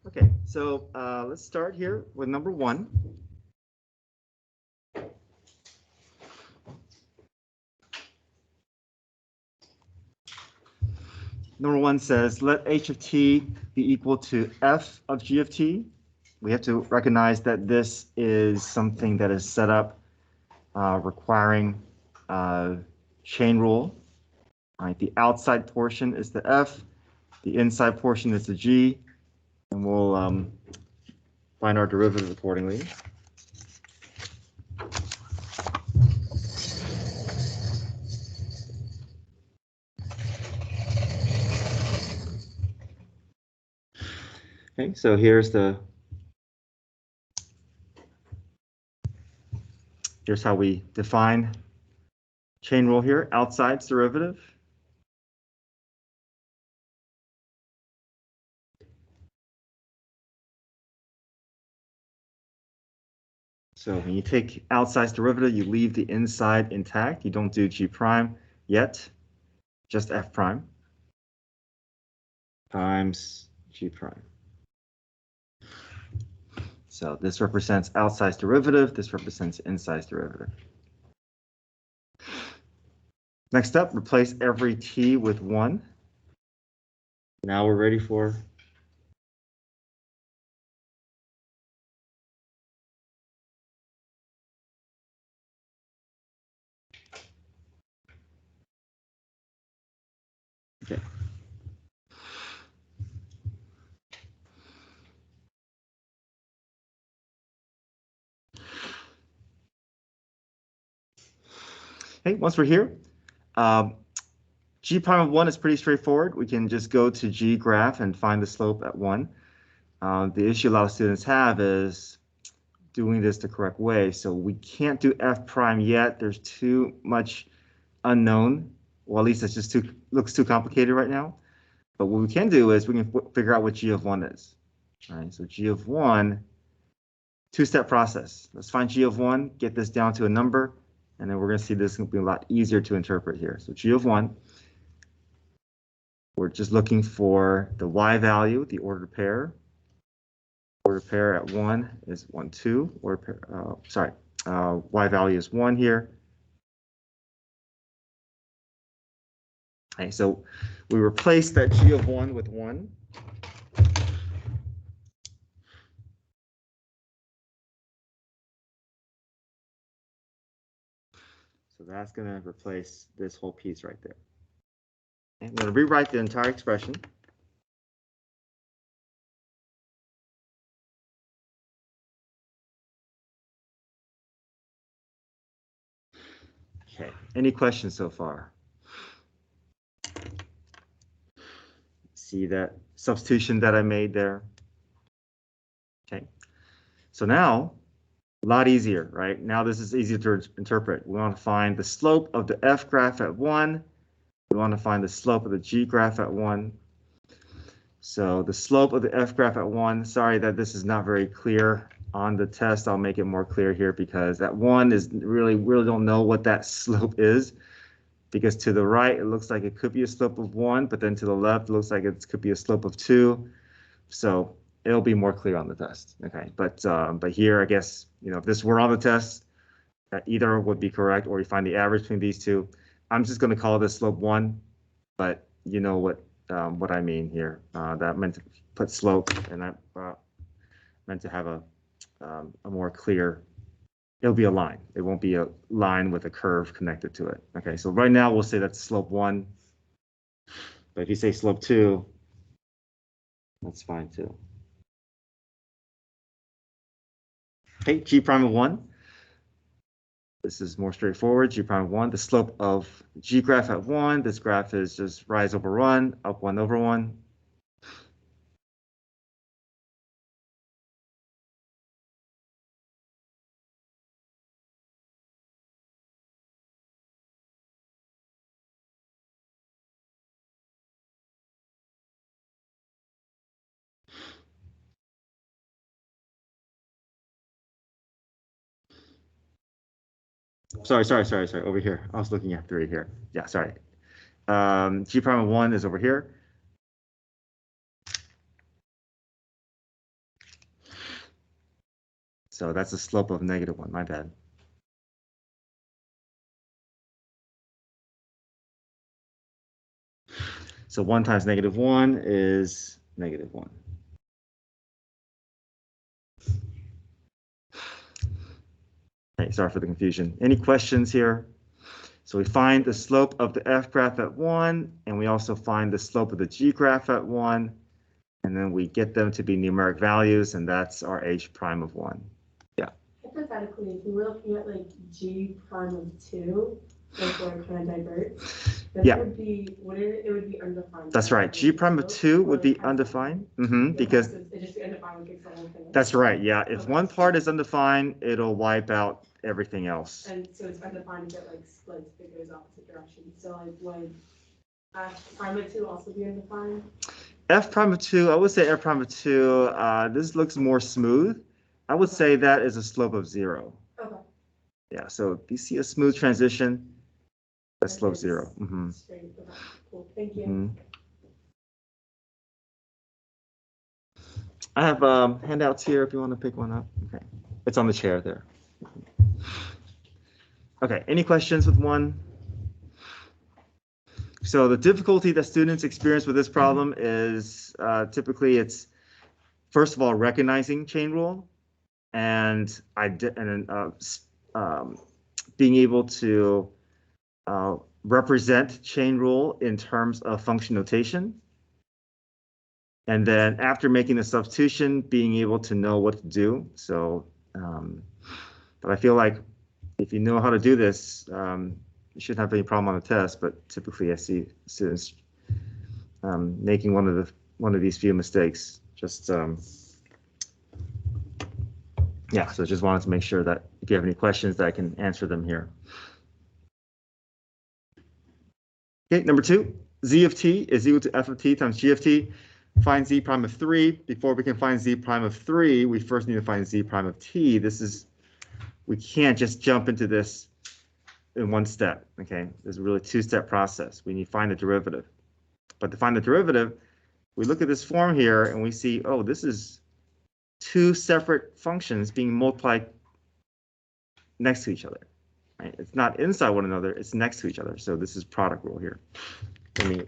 Okay, so let's start here with number one. Number one says, let h of t be equal to f of g of t. We have to recognize that this is something that is set up requiring chain rule. All right, the outside portion is the f, the inside portion is the g, and we'll find our derivative accordingly. Okay, so here's how we define chain rule here. Outside's derivative. So when you take outside's derivative, you leave the inside intact. You don't do g prime yet, just f prime times g prime. So this represents outside's derivative. This represents inside's derivative. Next up, replace every t with 1. Now we're ready for okay. Hey, once we're here, g prime of 1 is pretty straightforward. We can just go to g graph and find the slope at 1. The issue a lot of students have is doing this the correct way. So we can't do f prime yet. There's too much unknown. Well, at least it's just looks too complicated right now. But what we can do is we can figure out what g of 1 is. All right, so g of 1, two-step process. Let's find g of 1, get this down to a number, and then we're going to see this will be a lot easier to interpret here. So g of 1, we're just looking for the y value, the ordered pair. Ordered pair at 1 is 1, 2. Ordered pair, y value is 1 here. Okay, so we replace that g of 1 with 1. So that's going to replace this whole piece right there. Okay, I'm going to rewrite the entire expression. Okay, any questions so far? See that substitution that I made there? Okay, so now, a lot easier, right? Now this is easier to interpret. We want to find the slope of the f graph at 1. We want to find the slope of the g graph at 1. So the slope of the f graph at 1, sorry that this is not very clear on the test. I'll make it more clear here because at 1 is really don't know what that slope is. Because to the right, it looks like it could be a slope of 1, but then to the left, it looks like it could be a slope of 2. So it'll be more clear on the test. Okay, but here, I guess, if this were on the test, either would be correct, or you find the average between these two. I'm just going to call this slope 1, but you know what I mean here. That meant to put slope, and I meant to have a more clear. It'll be a line. It won't be a line with a curve connected to it. Okay, so right now we'll say that's slope 1. But if you say slope 2, that's fine too. Okay, g prime of 1. This is more straightforward. G prime of 1. The slope of g graph at 1. This graph is just rise over 1, up 1 over 1. Sorry, over here. I was looking at 3 here. Yeah, sorry. G prime of 1 is over here. So that's the slope of -1, my bad. So 1 times -1 is -1. Okay, sorry for the confusion. Any questions here? So we find the slope of the F graph at 1, and we also find the slope of the G graph at 1, and then we get them to be numeric values, and that's our H prime of 1. Yeah. Hypothetically, if we were looking at like G prime of 2, like where it kind of diverts, then yeah. it would be undefined. That's right. G prime of 2 would be undefined. Because so it just be undefined takes the whole thing. That's right. Yeah. If one part is undefined, it'll wipe out everything else. And so it's undefined if it like splits, if it goes opposite directions. So like would F prime of 2 also be undefined? F prime of 2, I would say F prime of 2, this looks more smooth. I would say that is a slope of 0. Okay. Yeah, so if you see a smooth transition, that's slope 0. Straight. Okay. Cool. Thank you. I have handouts here if you want to pick one up. Okay, it's on the chair there. Okay, any questions with one? So the difficulty that students experience with this problem is typically it's, first of all, recognizing chain rule and being able to represent chain rule in terms of function notation. And then after making the substitution, being able to know what to do. So, but I feel like if you know how to do this, you shouldn't have any problem on the test. But typically, I see students making one of these few mistakes. Just yeah. So just wanted to make sure that if you have any questions, that I can answer them here. Okay, number 2, z of t is equal to f of t times g of t. Find z prime of 3. Before we can find z prime of 3, we first need to find z prime of t. We can't just jump into this in one step, okay? There's really a 2-step process. We need to find the derivative. But to find the derivative, we look at this form here and we see, oh, this is 2 separate functions being multiplied next to each other. Right? It's not inside one another, it's next to each other. So this is product rule here. Let me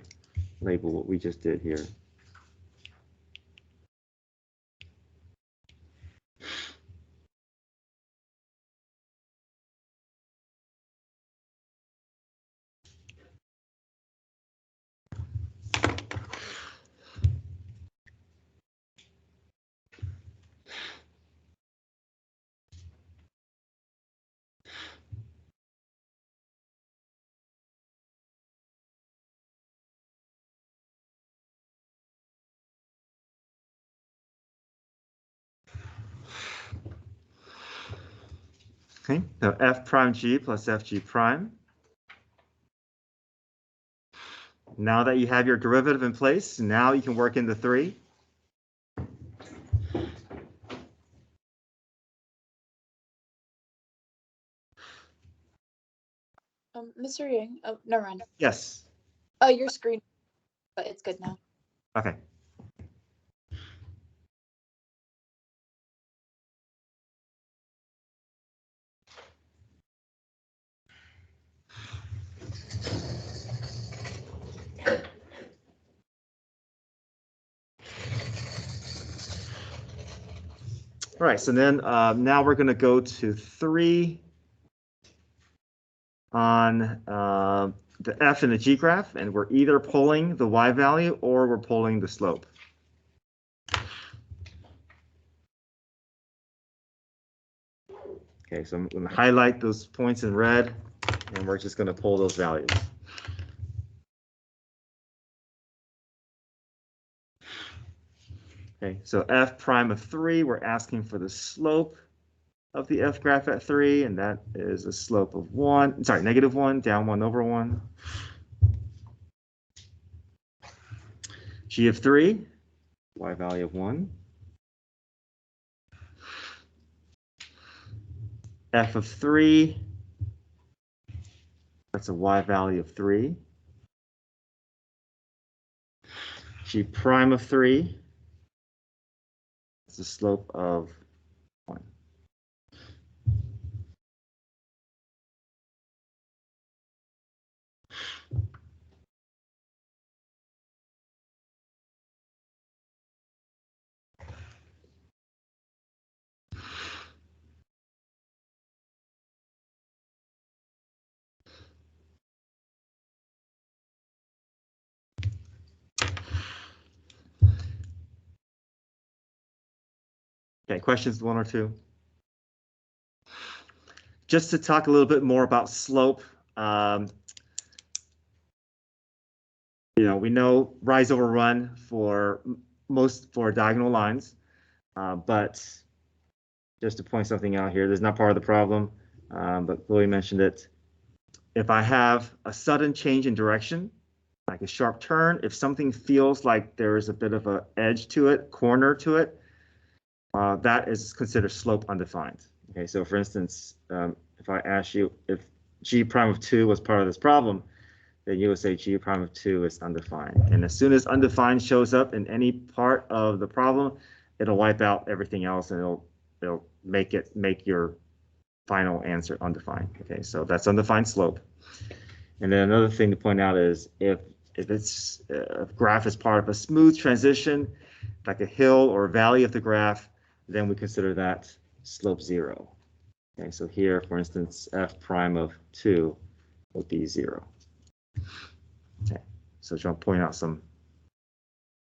label what we just did here. Okay, so f prime g plus fg prime. Now that you have your derivative in place, now you can work into 3. Mr. Yang, oh, never mind. Yes. Oh, your screen, but it's good now. Okay. All right, so then now we're going to go to 3 on the f and the g graph, and we're either pulling the y value or we're pulling the slope. Okay, so I'm going to highlight those points in red, and we're just going to pull those values. Okay, so f prime of 3, we're asking for the slope of the f graph at 3, and that is a slope of -1, down 1 over 1. G of 3, y value of 1. F of 3, that's a y value of 3. G prime of 3, it's the slope of 1. Okay, questions, one or two? Just to talk a little bit more about slope. We know rise over run for diagonal lines, but just to point something out here, this is not part of the problem, but Chloe mentioned it. If I have a sudden change in direction, like a sharp turn, if something feels like there is a bit of an edge to it, corner to it, that is considered slope undefined. Okay, so for instance, if I ask you if g prime of 2 was part of this problem, then you would say g prime of 2 is undefined. And as soon as undefined shows up in any part of the problem, it'll wipe out everything else and it'll make your final answer undefined. Okay, so that's undefined slope. And then another thing to point out is if a graph is part of a smooth transition, like a hill or valley of the graph, then we consider that slope 0. Okay, so here, for instance, f prime of 2 would be 0. Okay, so I'll point out some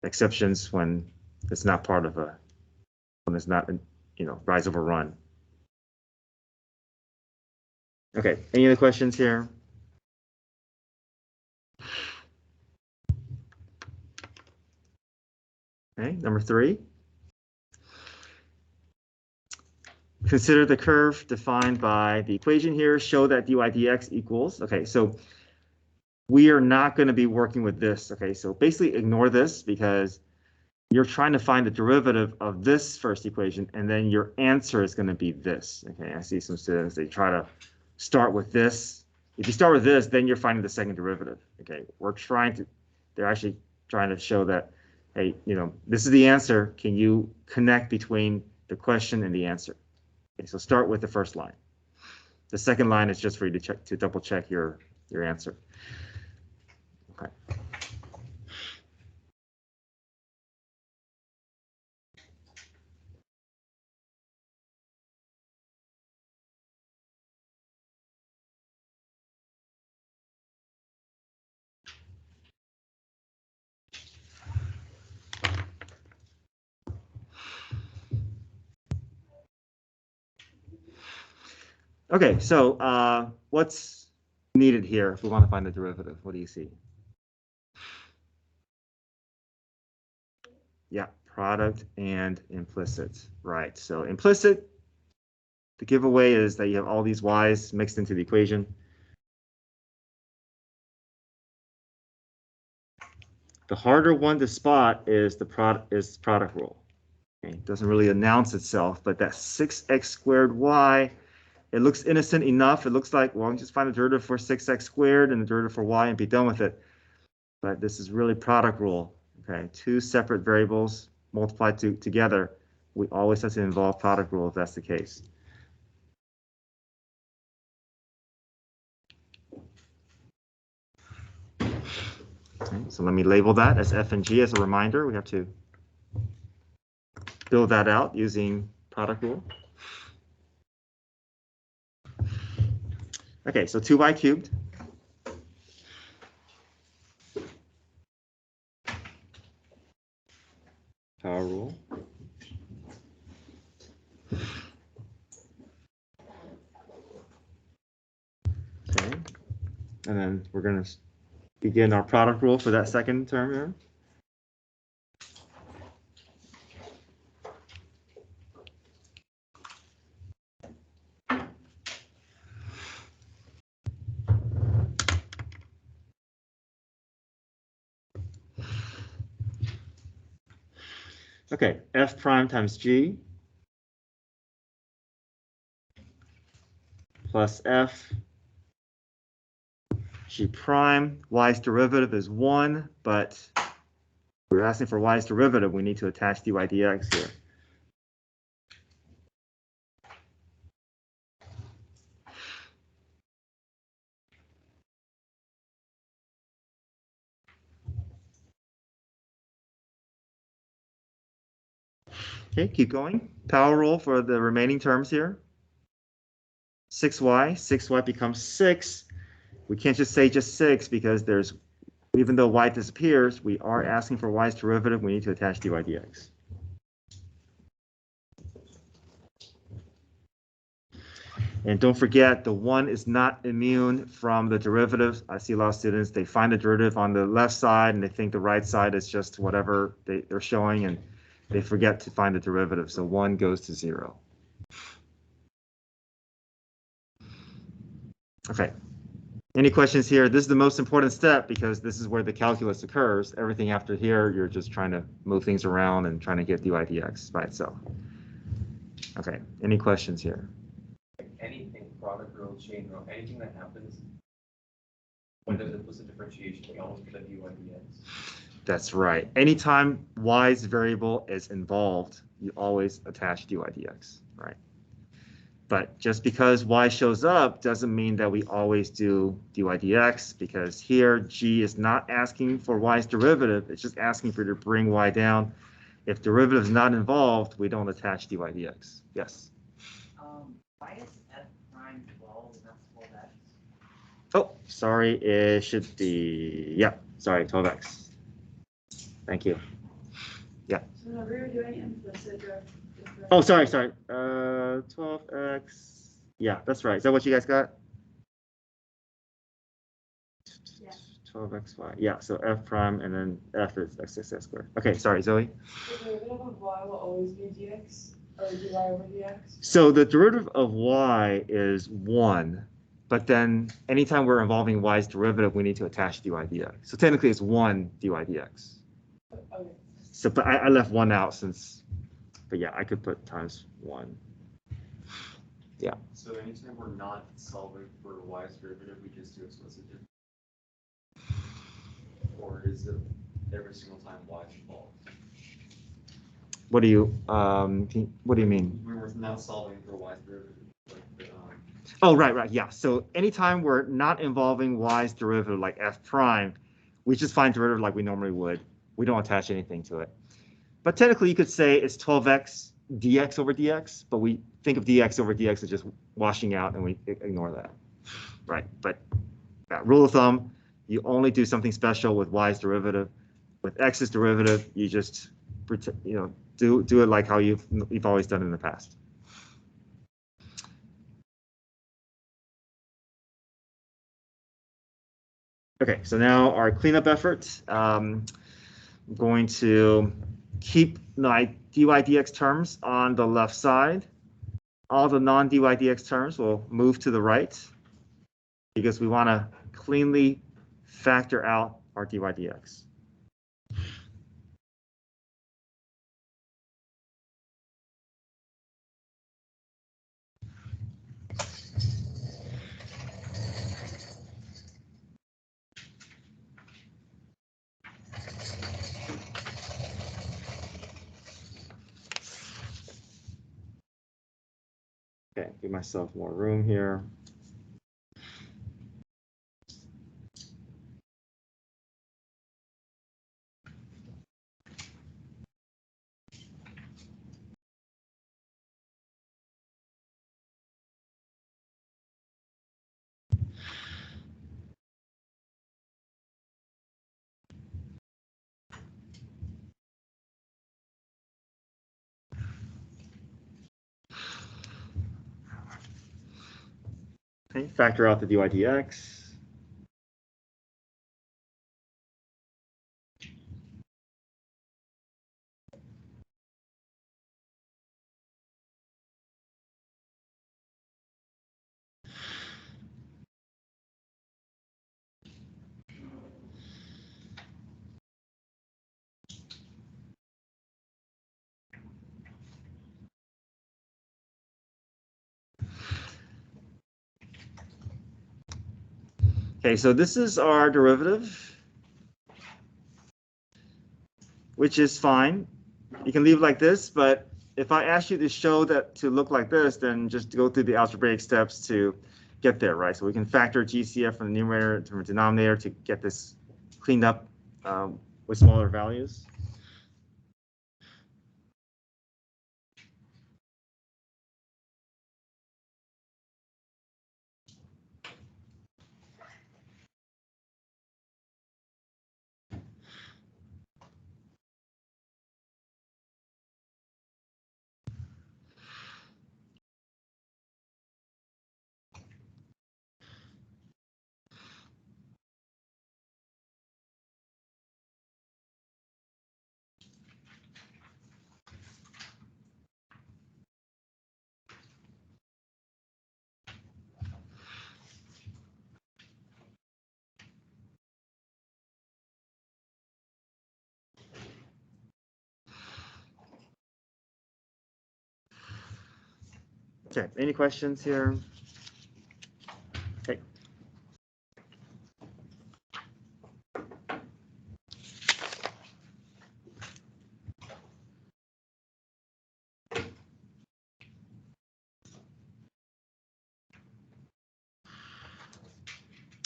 exceptions when it's not part of when it's not, rise over run. Okay, any other questions here? Okay, number 3. Consider the curve defined by the equation here. Show that dy dx equals. Okay, so we are not going to be working with this. Okay, so basically ignore this because you're trying to find the derivative of this first equation, and then your answer is going to be this. Okay, I see some students, they try to start with this. If you start with this, then you're finding the second derivative. Okay, they're actually trying to show that, hey, this is the answer. Can you connect between the question and the answer? Okay, so start with the first line. The second line is just for you to double check your answer. Okay. Okay, so what's needed here if we want to find the derivative? What do you see? Yeah, product and implicit, right? So implicit, the giveaway is that you have all these y's mixed into the equation. The harder one to spot is the product rule. Okay, it doesn't really announce itself, but that 6x squared y, it looks innocent enough. It looks like, well, just find the derivative for 6x squared and the derivative for y and be done with it. But this is really product rule. Okay, 2 separate variables multiplied together. We always have to involve product rule if that's the case. Okay, so let me label that as f and g as a reminder. We have to build that out using product rule. Okay, so 2y cubed. Power rule. Okay, and then we're going to begin our product rule for that second term here. Okay, f prime times g plus f g prime. Y's derivative is 1, but we're asking for y's derivative. We need to attach dy dx here. Okay, keep going. Power rule for the remaining terms here. 6y becomes 6. We can't just say just 6 because there's, even though y disappears, we are asking for y's derivative. We need to attach dy dx. And don't forget, the 1 is not immune from the derivatives. I see a lot of students, they find the derivative on the left side and they think the right side is just whatever they're showing, and they forget to find the derivative. So 1 goes to 0. Okay. Any questions here? This is the most important step because this is where the calculus occurs. Everything after here, you're just trying to move things around and trying to get dy dx by itself. Okay. Any questions here? Anything, product rule, chain rule, anything that happens when there's implicit differentiation, we always put a dy dx. That's right. Anytime y's variable is involved, you always attach dy dx, right? But just because y shows up doesn't mean that we always do dy dx, because here g is not asking for y's derivative. It's just asking for you to bring y down. If derivative is not involved, we don't attach dy dx. Yes? Why is f prime 12 and not 12x? Oh, sorry, it should be, yeah, sorry, 12x. Thank you. So whenever you're doing implicit Oh, sorry. 12x. Yeah, that's right. Is that what you guys got? Yeah. 12xy. Yeah, so f prime and then f is x squared. Okay, sorry, Zoe. The derivative of y will always be dx, or dy over dx. So the derivative of y is 1, but then anytime we're involving y's derivative, we need to attach dy dx. So technically it's 1 dy dx. Okay. So, but I left 1 out since, but yeah, I could put times 1. Yeah. So anytime we're not solving for y's derivative, we just do explicit difference. Or is it every single time y involved? What do you mean? When we're not solving for y's derivative. Like, Oh, right, yeah. So anytime we're not involving y's derivative like f prime, we just find derivative like we normally would. We don't attach anything to it. But technically you could say it's 12x dx over dx, but we think of dx over dx as just washing out and we ignore that. Right, but rule of thumb, you only do something special with y's derivative. With x's derivative, you just do it like how you've always done in the past. Okay, so now our cleanup effort. I'm going to keep my dy dx terms on the left side. All the non-dy dx terms will move to the right because we want to cleanly factor out our dy dx. Okay, give myself more room here. Okay, factor out the dy dx. Okay, so this is our derivative, which is fine. You can leave it like this, but if I ask you to show that to look like this, then just go through the algebraic steps to get there, right? So we can factor GCF from the numerator to the denominator to get this cleaned up with smaller values. Okay, any questions here? Okay.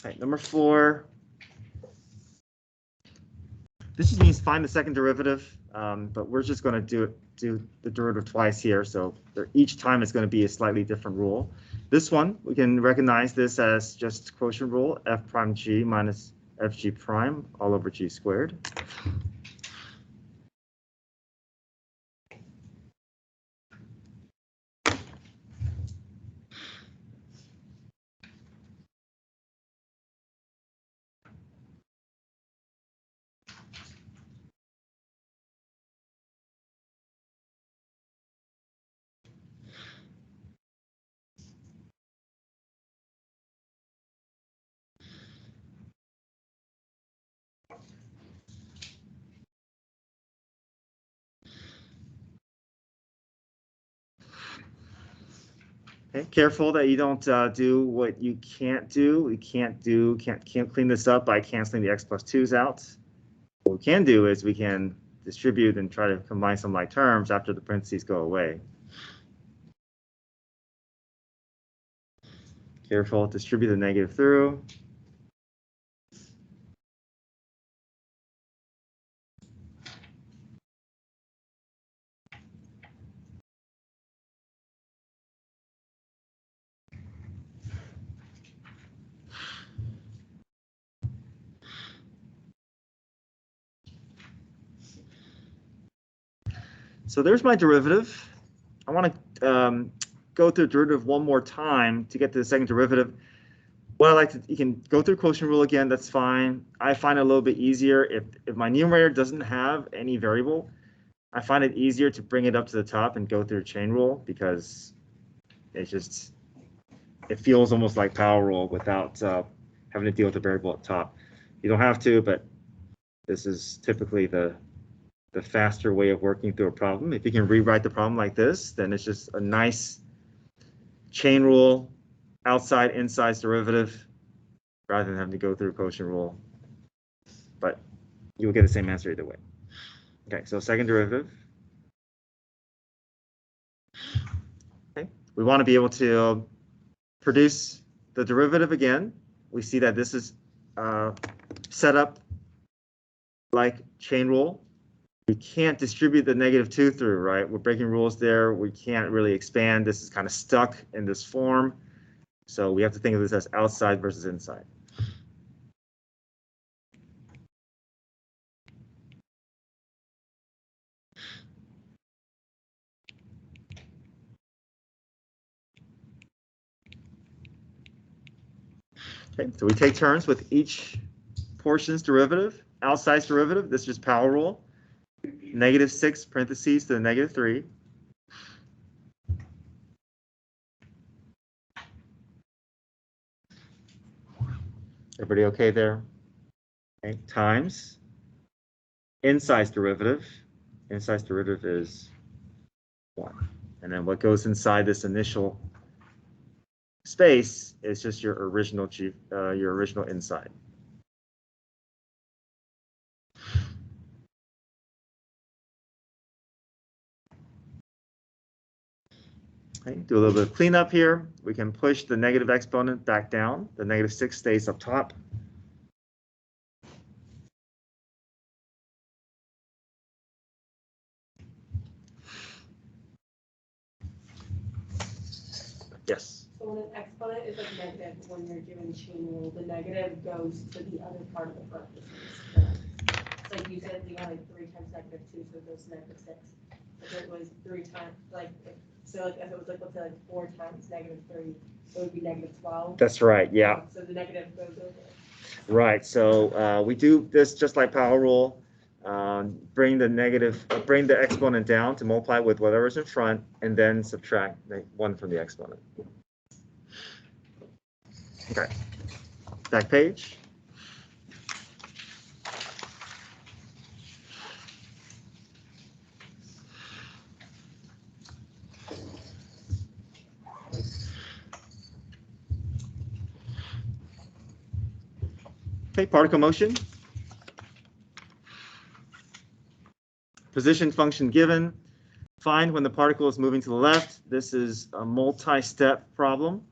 Okay, number 4. This just means find the second derivative, but we're just going to do the derivative twice here. So each time it's going to be a slightly different rule. This one, we can recognize this as just quotient rule, f prime g minus fg prime all over g squared. Okay, careful that you don't do what you can't do. Can't clean this up by canceling the x plus 2's out. What we can do is we can distribute and try to combine some like terms after the parentheses go away. Careful, distribute the negative through. So there's my derivative. I want to go through derivative one more time to get to the second derivative. What I like to, you can go through quotient rule again, that's fine. I find it a little bit easier if my numerator doesn't have any variable, I find it easier to bring it up to the top and go through chain rule because it feels almost like power rule without having to deal with the variable at the top. You don't have to, but this is typically the faster way of working through a problem. If you can rewrite the problem like this, then it's just a nice chain rule, outside, inside derivative, rather than having to go through quotient rule. But you will get the same answer either way. Okay, so second derivative. Okay, we want to be able to produce the derivative again. We see that this is set up like chain rule. We can't distribute the negative 2 through, right? We're breaking rules there. We can't really expand. This is kind of stuck in this form. So we have to think of this as outside versus inside. Okay, so we take turns with each portion's derivative. Outside's derivative, this is just power rule. -6 parentheses to the -3. Everybody okay there? Okay, times inside's derivative. Inside's derivative is 1. And then what goes inside this initial space is just your original inside. Okay, do a little bit of cleanup here. We can push the negative exponent back down. The -6 stays up top. Yes. So when an exponent is like negative, when you're given chain rule, the negative goes to the other part of the parentheses. Correct? Like you said, you had like 3 times -2, so it goes to -6. If it was 3 times, so like if it was like, let's say like 4 times -3, it would be -12. That's right, yeah. So the negative goes over. Right, so we do this just like power rule. Bring the exponent down to multiply with whatever's in front, and then subtract 1 from the exponent. Okay, back page. Okay, particle motion. Position function given. Find when the particle is moving to the left. This is a multi-step problem.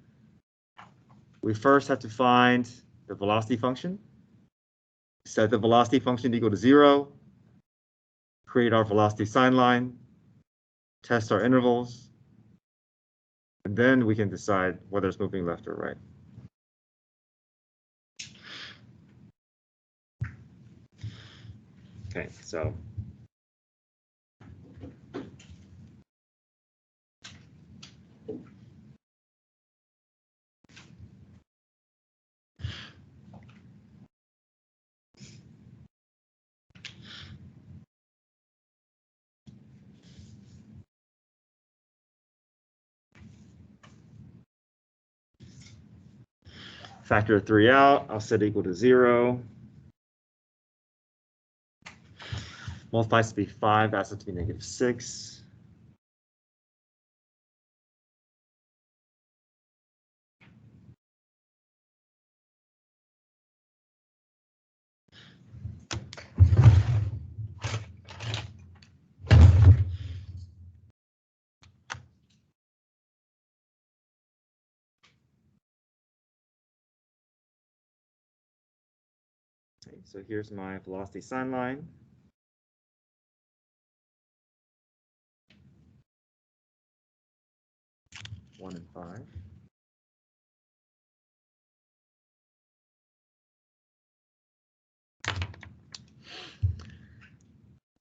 We first have to find the velocity function. Set the velocity function to equal to 0. Create our velocity sign line. Test our intervals. And then we can decide whether it's moving left or right. Okay, so factor 3 out, I'll set equal to 0. Multiplies to be 5, adds up to be -6. Okay, so here's my velocity sign line. One and 5.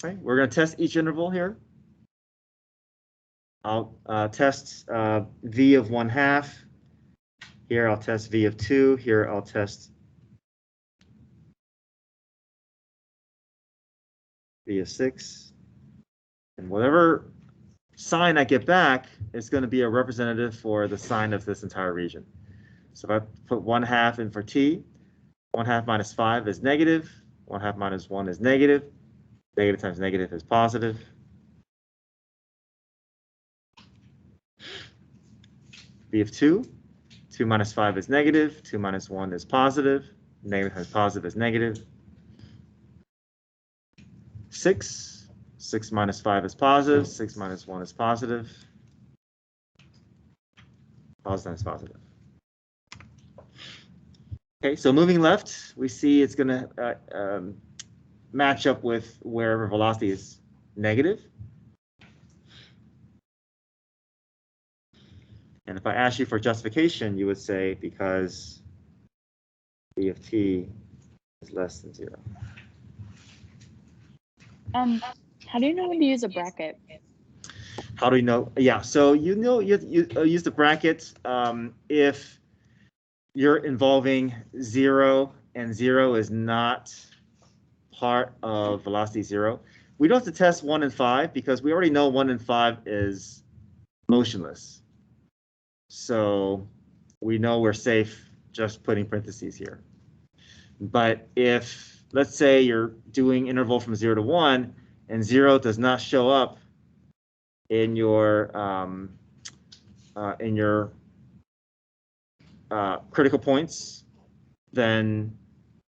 Okay, we're going to test each interval here. I'll test v of 1/2. Here I'll test v of 2. Here I'll test v of 6. And whatever sign I get back is going to be a representative for the sign of this entire region. So if I put 1/2 in for t, 1/2 minus 5 is negative. 1/2 minus 1 is negative. Negative times negative is positive. V of 2, 2 minus 5 is negative. 2 minus 1 is positive. Negative times positive is negative. 6, 6 minus 5 is positive. 6 minus 1 is positive. Positive times positive. Okay, so moving left, we see it's going to match up with wherever velocity is negative. And if I ask you for justification, you would say because v of t is less than 0. How do you know when to use a bracket? How do you know? Yeah, so you know you use the bracket if you're involving 0 and 0 is not part of velocity 0. We don't have to test 1 and 5 because we already know 1 and 5 is motionless. So we know we're safe just putting parentheses here. But if, let's say you're doing interval from 0 to 1 and 0 does not show up in your critical points, then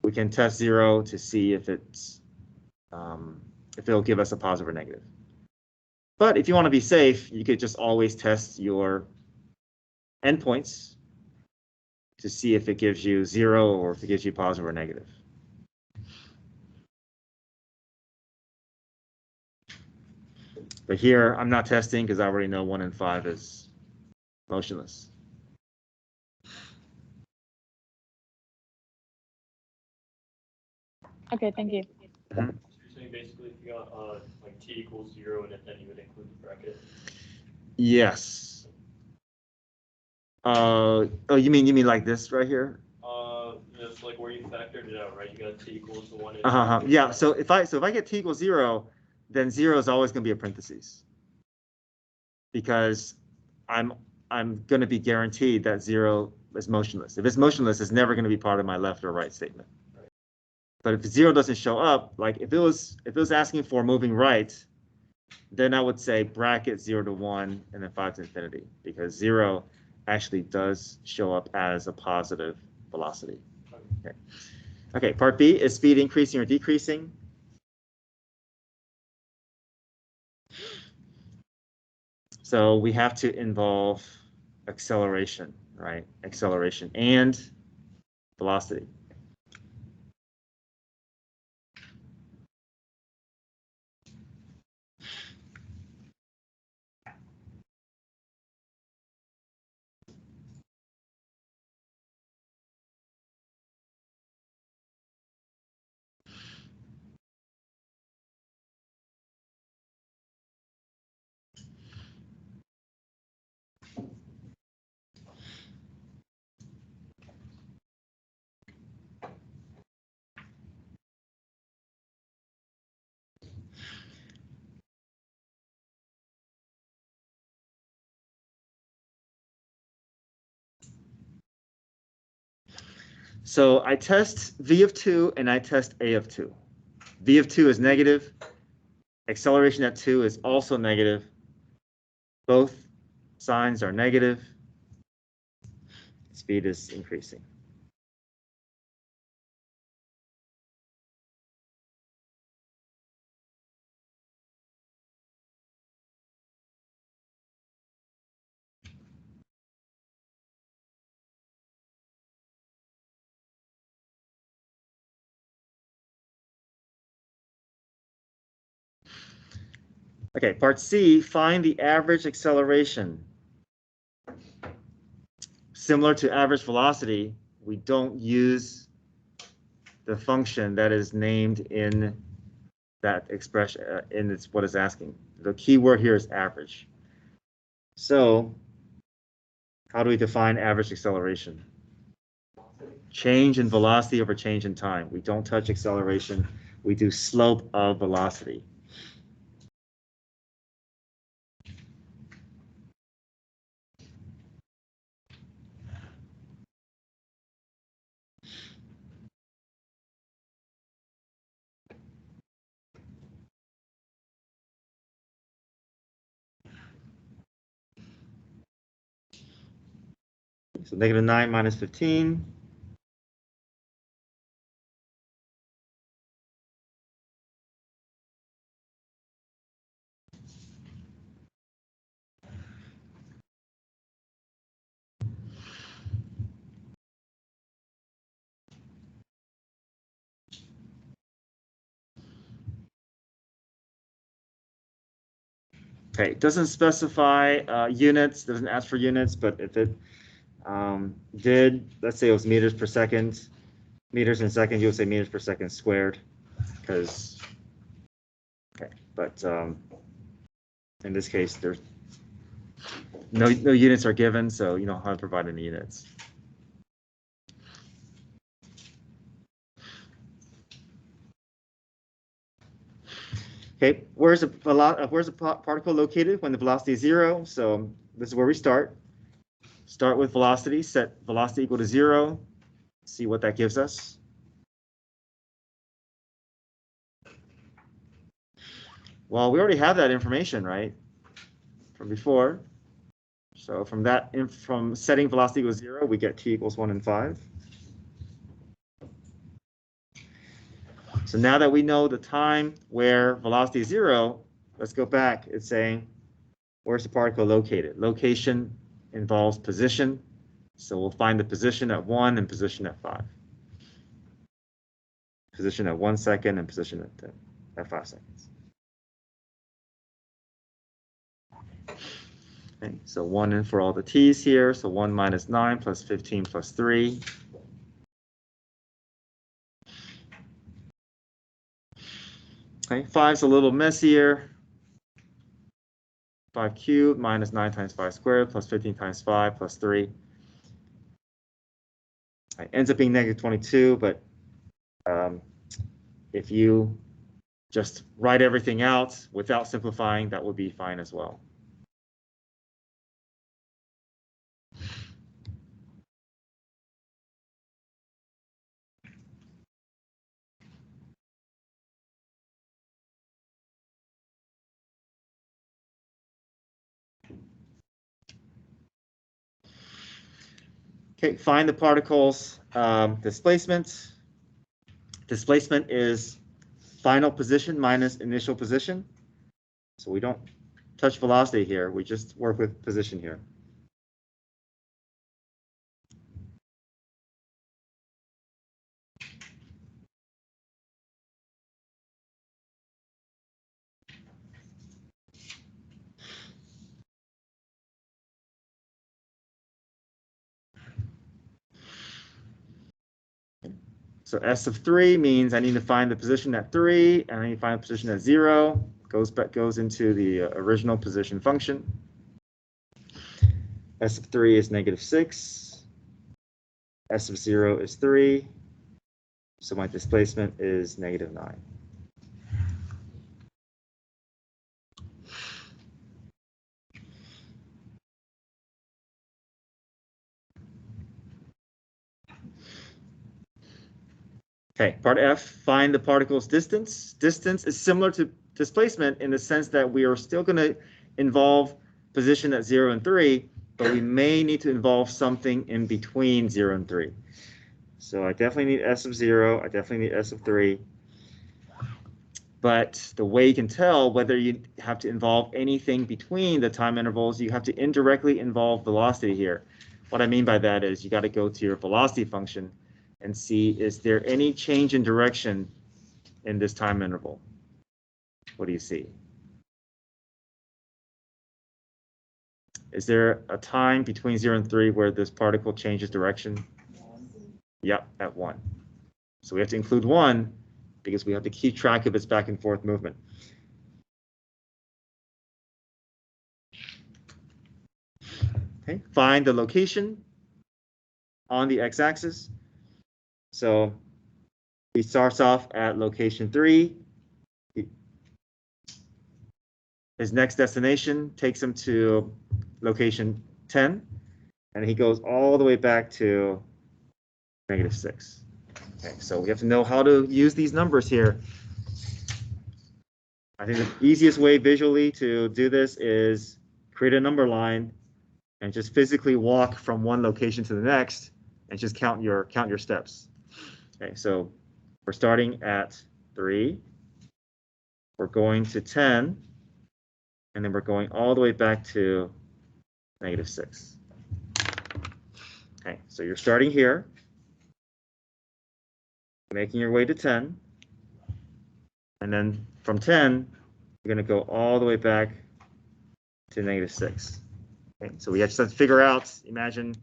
we can test 0 to see if it's if it'll give us a positive or negative. But if you want to be safe, you could just always test your endpoints to see if it gives you 0 or if it gives you positive or negative. But here, I'm not testing because I already know 1 and 5 is motionless. Okay, thank you. So you're saying basically if you got like t equals 0 and then you would include the bracket? Yes. Oh, you mean like this right here? Just like where you factored it out, right? You got t equals 1. Yeah. So if I get t equals 0, then 0 is always going to be a parentheses, because I'm going to be guaranteed that 0 is motionless. If it's motionless, it's never going to be part of my left or right statement. Right. But if 0 doesn't show up, like if it was asking for moving right, then I would say bracket 0 to 1 and then 5 to infinity, because 0 actually does show up as a positive velocity. Okay. Okay, part B, is speed increasing or decreasing? So we have to involve acceleration, right? Acceleration and velocity. So I test V of 2 and I test A of 2. V of 2 is negative. Acceleration at 2 is also negative. Both signs are negative. Speed is increasing. Okay, part C, find the average acceleration. Similar to average velocity, we don't use the function that is named in that expression, in it's what it's asking. The key word here is average. So how do we define average acceleration? Change in velocity over change in time. We don't touch acceleration. We do slope of velocity. So -9 minus 15. Okay, it doesn't specify units, doesn't ask for units, but if it did, let's say it was meters per second, meters in second, you'll say meters per second squared, because, okay, but in this case, there's no units are given, so you don't have to provide any units. Okay, where's the particle located when the velocity is 0? So this is where we start. Start with velocity, set velocity equal to 0, see what that gives us. Well, we already have that information, right, from before. So from that, from setting velocity equals 0, we get t equals 1 and 5. So now that we know the time where velocity is 0, let's go back. It's saying, where's the particle located? Location involves position. So we'll find the position at 1 and position at 5. Position at 1 second and position at 5 seconds. Okay, so 1 in for all the t's here. So 1 minus 9 plus 15 plus 3. Okay, 5's a little messier. 5 cubed minus 9 times 5 squared plus 15 times 5 plus 3. It ends up being negative 22, but if you just write everything out without simplifying, that would be fine as well. Okay, find the particle's displacement. Displacement is final position minus initial position. So we don't touch velocity here. We just work with position here. So S of 3 means I need to find the position at 3, and I need to find the position at 0. Goes into the original position function. S of 3 is -6. S of 0 is 3. So my displacement is -9. Okay, part F, find the particle's distance. Distance is similar to displacement in the sense that we are still going to involve position at 0 and 3, but we may need to involve something in between 0 and 3. So I definitely need S of 0. I definitely need S of 3. But the way you can tell whether you have to involve anything between the time intervals, you have to indirectly involve velocity here. What I mean by that is you got to go to your velocity function and see, is there any change in direction in this time interval? What do you see? Is there a time between 0 and 3 where this particle changes direction? Yep, at 1. So we have to include 1 because we have to keep track of its back and forth movement. Okay, find the location on the x-axis. So he starts off at location 3. His next destination takes him to location 10, and he goes all the way back to -6. Okay, so we have to know how to use these numbers here. I think the easiest way visually to do this is create a number line and just physically walk from one location to the next and just count your steps. Okay, so we're starting at 3. We're going to 10. And then we're going all the way back to -6. Okay, so you're starting here, making your way to 10. And then from 10, you're going to go all the way back to -6. Okay, so we just have to figure out, imagine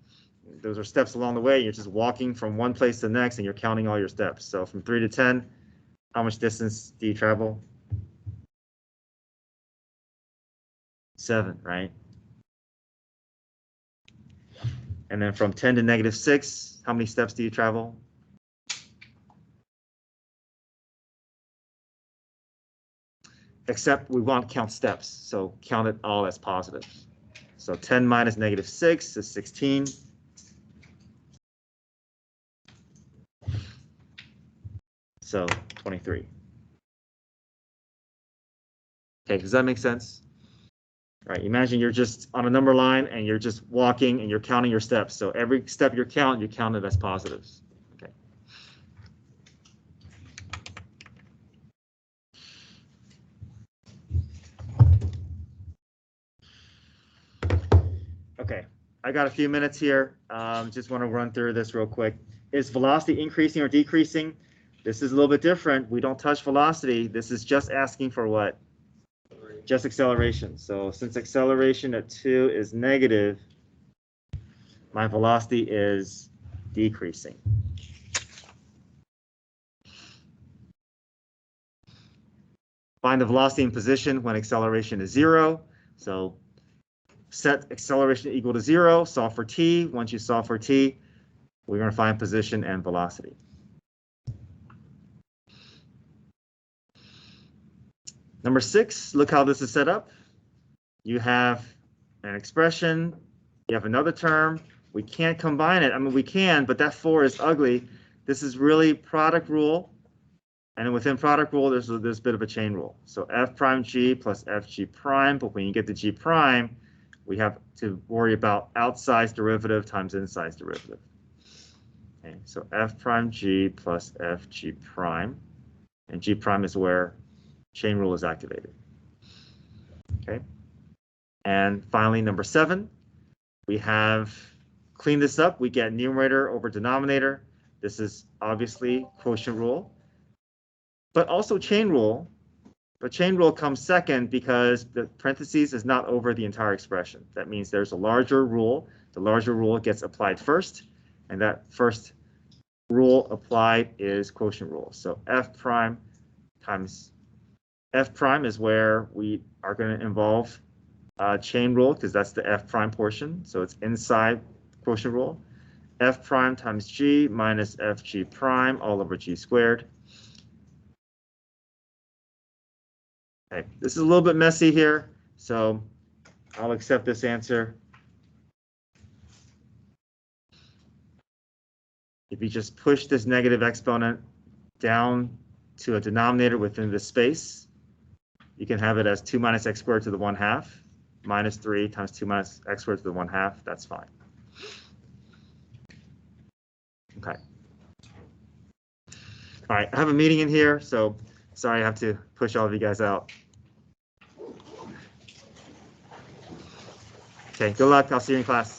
those are steps along the way. You're just walking from one place to the next and you're counting all your steps. So from 3 to 10, how much distance do you travel? 7, right? And then from 10 to -6, how many steps do you travel? Except we want to count steps, so count it all as positive. So 10 minus -6 is 16. So 23. Okay, does that make sense? All right, imagine you're just on a number line and you're just walking and you're counting your steps. So every step you count it as positives. Okay. Okay, I got a few minutes here. Just want to run through this real quick. Is velocity increasing or decreasing? This is a little bit different. We don't touch velocity. This is just asking for what? Just acceleration. So since acceleration at 2 is negative, my velocity is decreasing. Find the velocity in position when acceleration is 0. So set acceleration equal to 0, solve for t. Once you solve for t, we're going to find position and velocity. Number 6, look how this is set up. You have an expression, you have another term. We can't combine it. I mean, we can, but that 4 is ugly. This is really product rule. And within product rule, there's a bit of a chain rule. So f prime g plus fg prime, but when you get to g prime, we have to worry about outsize derivative times insize derivative. Okay, so f prime g plus f g prime, and g prime is where chain rule is activated. Okay, and finally, number 7, we have clean this up. We get numerator over denominator. This is obviously quotient rule, but also chain rule. But chain rule comes second because the parentheses is not over the entire expression. That means there's a larger rule. The larger rule gets applied first, and that first rule applied is quotient rule. So f prime times f prime is where we are going to involve chain rule because that's the f prime portion. So it's inside quotient rule. F prime times g minus f g prime all over g squared. Okay, this is a little bit messy here, so I'll accept this answer. If you just push this negative exponent down to a denominator within the space, you can have it as 2 minus x squared to the 1/2 minus 3 times 2 minus x squared to the 1/2. That's fine. Okay. All right, I have a meeting in here, so sorry I have to push all of you guys out. Okay, good luck. I'll see you in class.